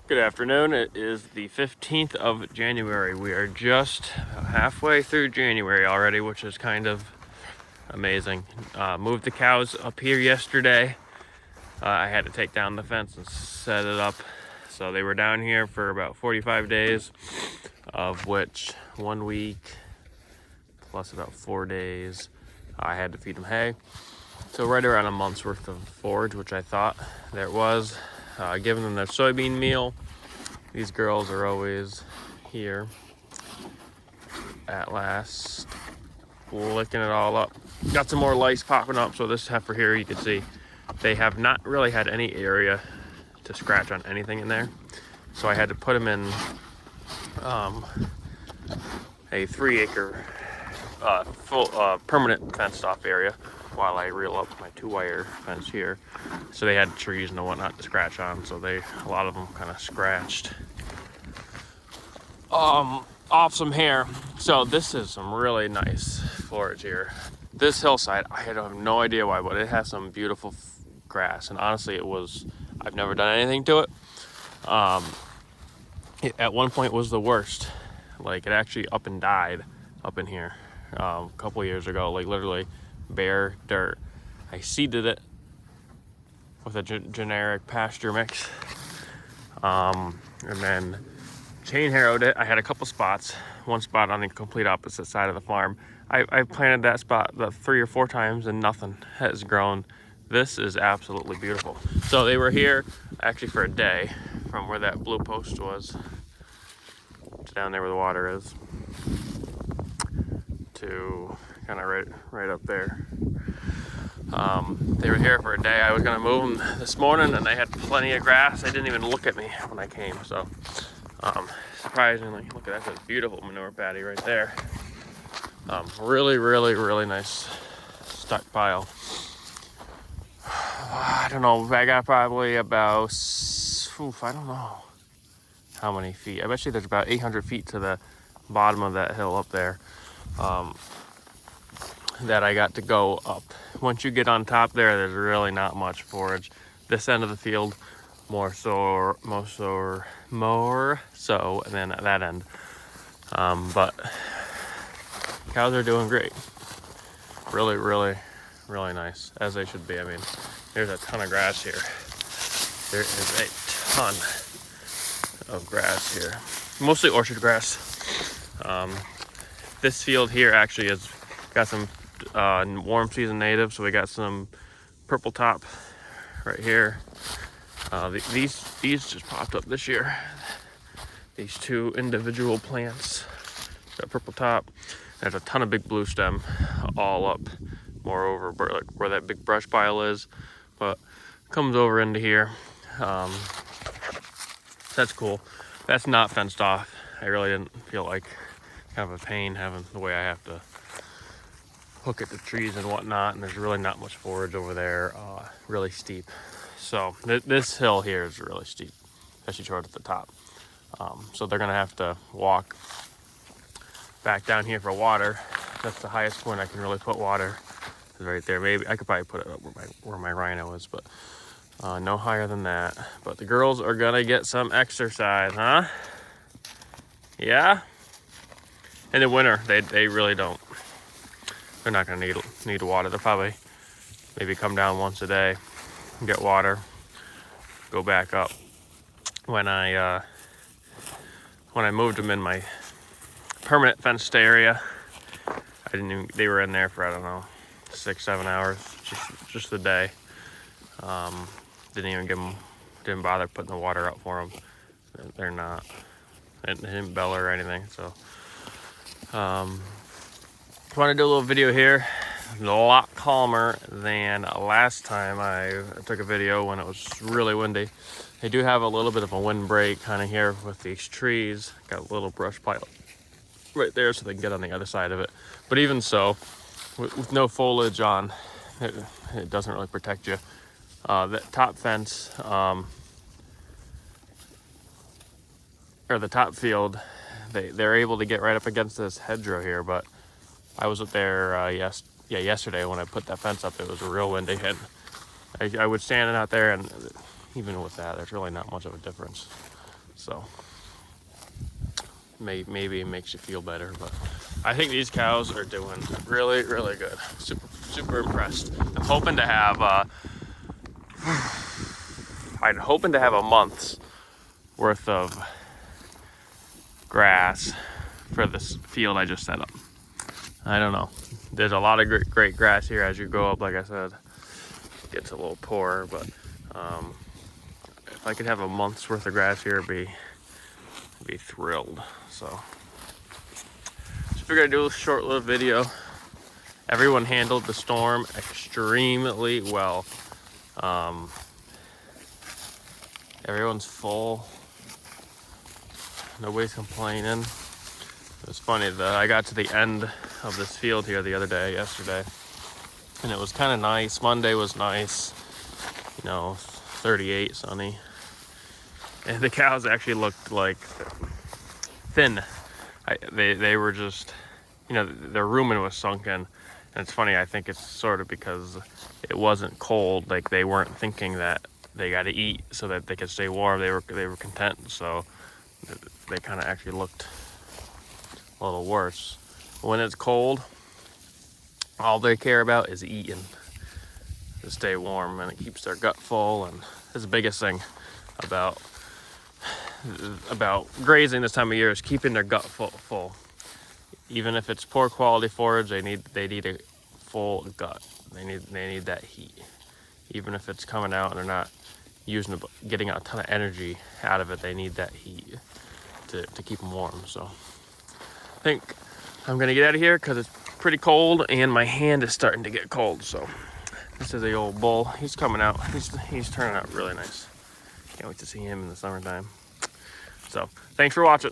Good afternoon. It is the 15th of January. We are just halfway through January already, which is kind of amazing. Moved the cows up here yesterday. I had to take down the fence and set it up. So they were down here for about 45 days, of which 1 week plus about 4 days I had to feed them hay. So right around a month's worth of forage, which I thought there was. Giving them their soybean meal. These girls are always here at last, licking it all up. Got some more lice popping up, so this heifer here, you can see, they have not really had any area to scratch on anything in there. So I had to put them in a 3-acre full permanent fenced off area while I reel up my 2-wire fence here. So they had trees and whatnot to scratch on, so a lot of them kind of scratched off some hair. So this is some really nice forage here. This hillside, I have no idea why, but it has some beautiful grass, and honestly I've never done anything to it. It at one point was the worst. Like, it actually up and died up in here a couple years ago, like literally bare dirt. I seeded it with a generic pasture mix, and then chain harrowed it. I had a couple spots, one spot on the complete opposite side of the farm. I planted that spot about 3 or 4 times and nothing has grown. This is absolutely beautiful. So they were here actually for a day from where that blue post was to down there where the water is to kind of right up there. They were here for a day. I was gonna move them this morning and they had plenty of grass. They didn't even look at me when I came, so surprisingly, look at that, that's a beautiful manure patty right there. Really nice stockpile. I don't know, I got probably about, I don't know how many feet. I bet you there's about 800 feet to the bottom of that hill up there that I got to go up. Once you get on top there's really not much forage. This end of the field, more so than that end. But cows are doing great. Really nice, as they should be. I mean, there's a ton of grass here. There is a ton of grass here, mostly orchard grass. This field here actually has got some warm season native, so we got some purple top right here. These just popped up this year. These 2 individual plants got purple top. There's a ton of big blue stem all up, moreover, like where that big brush pile is, but comes over into here. That's cool. That's not fenced off. I really didn't feel like kind of a pain having the way I have to hook it to trees and whatnot, and there's really not much forage over there. Really steep. So this hill here is really steep, especially towards the top. So they're gonna have to walk back down here for water. That's the highest point I can really put water, is right there. Maybe I could probably put it up where my rhino is, but no higher than that. But the girls are gonna get some exercise, huh? Yeah. In the winter, they really don't. They're not gonna need water. They'll probably maybe come down once a day, get water, go back up. When I moved them in my permanent fenced area, they were in there for, I don't know, 6-7 hours, just a day. Didn't bother putting the water out for them. They're not, they didn't bellow or anything. So want to do a little video here. A lot calmer than last time I took a video when it was really windy. They do have a little bit of a windbreak kind of here with these trees. Got a little brush pile right there so they can get on the other side of it. But even so, with no foliage on, it doesn't really protect you. The top fence, or the top field, they're able to get right up against this hedgerow here, but I was up there yesterday when I put that fence up. It was a real windy, and I was standing out there, and even with that, there's really not much of a difference. So maybe it makes you feel better, but I think these cows are doing really, really good. Super impressed. I'm hoping to have a month's worth of grass for this field I just set up. I don't know. There's a lot of great grass here as you go up. Like I said, it gets a little poorer, but if I could have a month's worth of grass here, I'd be thrilled. So figured I'd do a short little video. Everyone handled the storm extremely well. Everyone's full. Nobody's complaining. It was funny that I got to the end of this field here yesterday, and it was kind of nice. Monday was nice, 38 sunny, and the cows actually looked like thin. They were just, their rumen was sunken, and it's funny. I think it's sort of because it wasn't cold. Like they weren't thinking that they got to eat so that they could stay warm. They were content, so they kind of actually looked a little worse. When it's cold, all they care about is eating to stay warm, and it keeps their gut full. And that's the biggest thing about grazing this time of year is keeping their gut full. Even if it's poor quality forage, they need a full gut. They need that heat. Even if it's coming out and they're not getting a ton of energy out of it, they need that heat to keep them warm. So I think I'm gonna get out of here because it's pretty cold and my hand is starting to get cold. So this is the old bull. He's coming out. He's turning out really nice. Can't wait to see him in the summertime. So thanks for watching.